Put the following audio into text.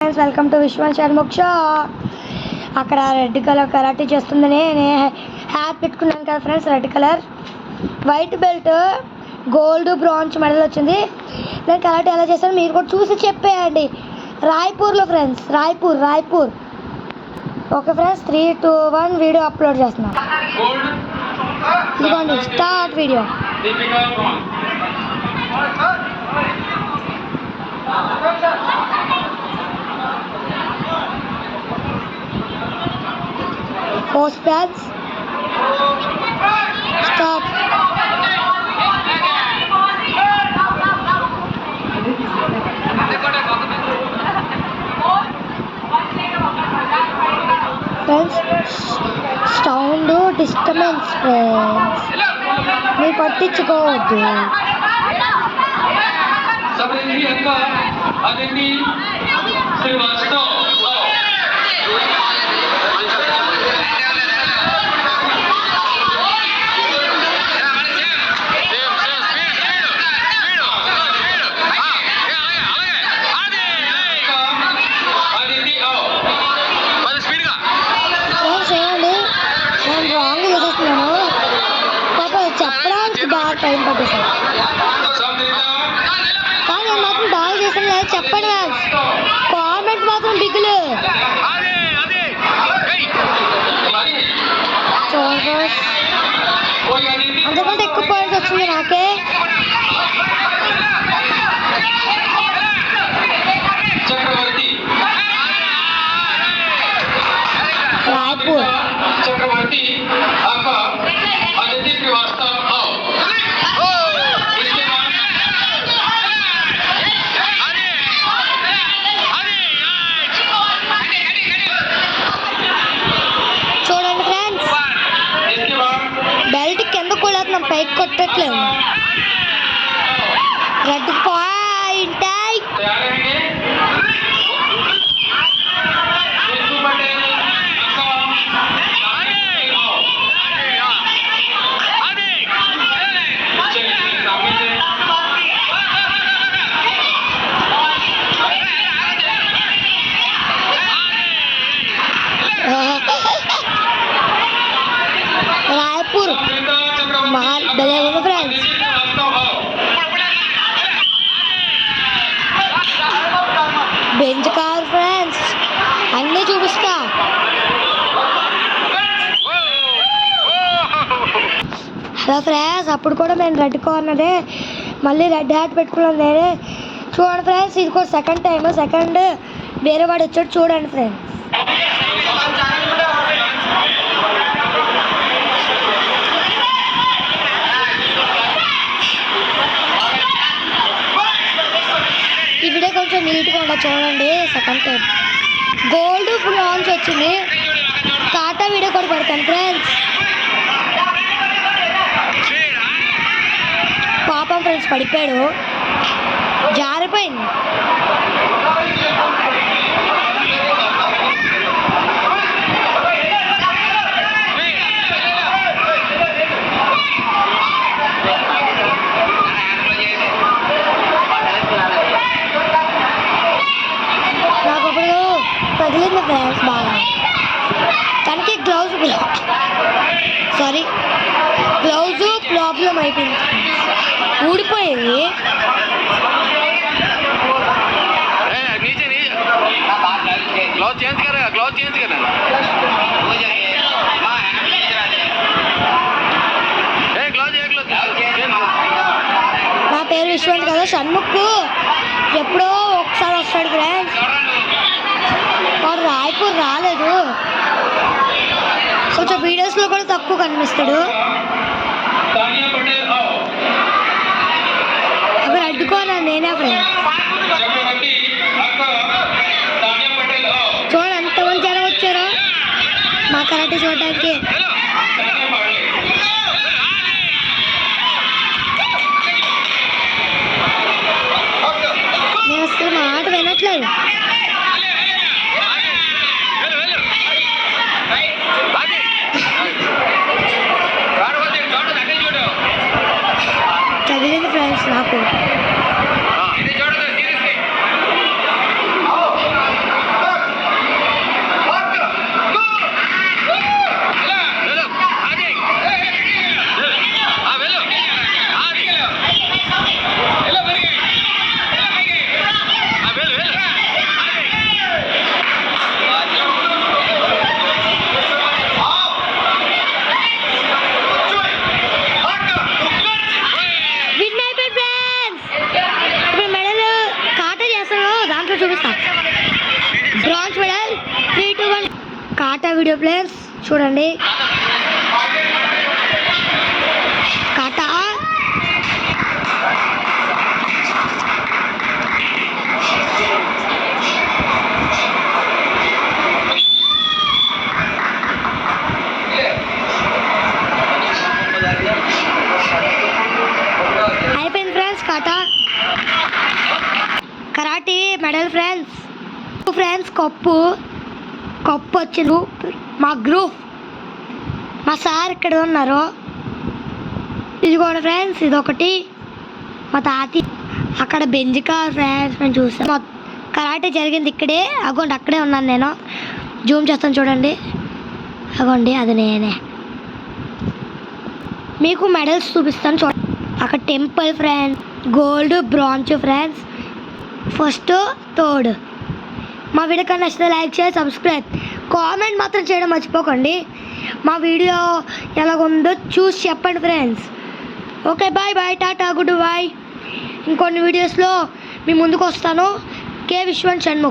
Friends, welcome to Vishwam Shanmukh show. అక్కడ red colour karate చేస్తుందని నేను హ్యాట్ పెట్టుకున్నాను కదా friends. Red colour white belt, gold, bronze medal వచ్చింది. నేను కరాటే ఎలా చేస్తాను మీరు కూడా చూసి చెప్పేయండి. రాయ్పూర్లో friends, Raipur. Okay friends, 3, 2, 1 video upload చేస్తున్నాను. ఇదిగోండి start video. Post pads. Start. Friends, sound disturbance friends. మీరు పట్టించుకోవద్దు. చెప్పడానికి బాగా టైం పట్టేసాను కానీ నేను మాత్రం బాగా చేశాను లేదా చెప్పండి. కామెంట్ మాత్రం బిగులు అంతకంటే ఎక్కువ పాయింట్స్ వచ్చింది నాకే. రాయ్పూర్ చూడండి ఫ్రెండ్స్, బెల్ట్ కింద కూడా పైకి కొట్టట్లేదు. రెడ్ పాయింట్ రాయ్పూర్ భలే ఉంది ఫ్రెండ్స్. బెంచ్ కార్ ఫ్రెండ్స్, అన్నీ చూపిస్తా. హలో ఫ్రెండ్స్, అప్పుడు కూడా నేను రెడ్ కార్నరే మళ్ళీ రెడ్ హ్యాట్ పెట్టుకున్నాను నేనే. చూడండి ఫ్రెండ్స్, ఇది కూడా సెకండ్ టైం. సెకండ్ వేరే వాడు వచ్చాడు చూడండి ఫ్రెండ్స్. ఈ వీడియో కొంచెం నీట్గా ఉండదు చూడండి. సెకండ్ టైం గోల్డ్ బ్రాంజ్ వచ్చింది. కాటా వీడియో కూడా పెడతాను ఫ్రెండ్స్. పాపం ఫ్రెండ్స్ పడిపోయాడు, జారిపోయింది. తగిలింది ఫ్రెండ్స్ బాగా. తనకి గ్లౌజ్ ప్రాబ్లం అయిపోయింది, ఊడిపోయింది. నా పేరు విశ్వం కదా, షణ్ముఖ్. ఎప్పుడో ఒకసారి వస్తాడు ఫ్రెండ్స్. వాడు రాయ్పూర్ రాలేదు, కొంచెం వీడియోస్లో కూడా తక్కువ కనిపిస్తాడు. అక్కడ అడ్డుకోను నేనే ఫ్రెండ్స్. చూడండి ఎంతమంది జనం వచ్చారో మా కరాటే చూడటానికి. నేను అసలు మా ఆట వినట్లేదు. తగిలింది ఫ్రెండ్స్ నాకు. బ్రాంజ్ మెడల్ 3, 2, 1 కాటా వీడియో ప్లేయర్స్ చూడండి. కాటా అయిపోయింది ఫ్రెండ్స్. కాటా కరాటే మెడల్ ఫ్రెండ్స్ కప్పు వచ్చింది. మా గ్రూప్ మా సార్ ఇక్కడ ఉన్నారు. ఇది కూడా ఫ్రెండ్స్ ఇదొకటి. మా తాతి అక్కడ బెంజికా ఫ్రెండ్స్ మేము చూసాం. కరాటే జరిగింది ఇక్కడే. అగోండి అక్కడే ఉన్నాను నేను. జూమ్ చేస్తాను చూడండి. అగోండి అది నేనే. మీకు మెడల్స్ చూపిస్తాను చూడండి. అక్కడ temple friends, gold, bronze friends, first, third. మా వీడియో కన్నా నచ్చితే లైక్ చేసి సబ్స్క్రైబ్, కామెంట్ మాత్రం చేయడం మర్చిపోకండి. మా వీడియో ఎలాగుందో చూసి చెప్పండి friends. Okay bye bye, tata, goodbye. ఇంకొన్ని వీడియోస్లో మీ ముందుకు వస్తాను. కే విశ్వన్ షణ్ముఖ్.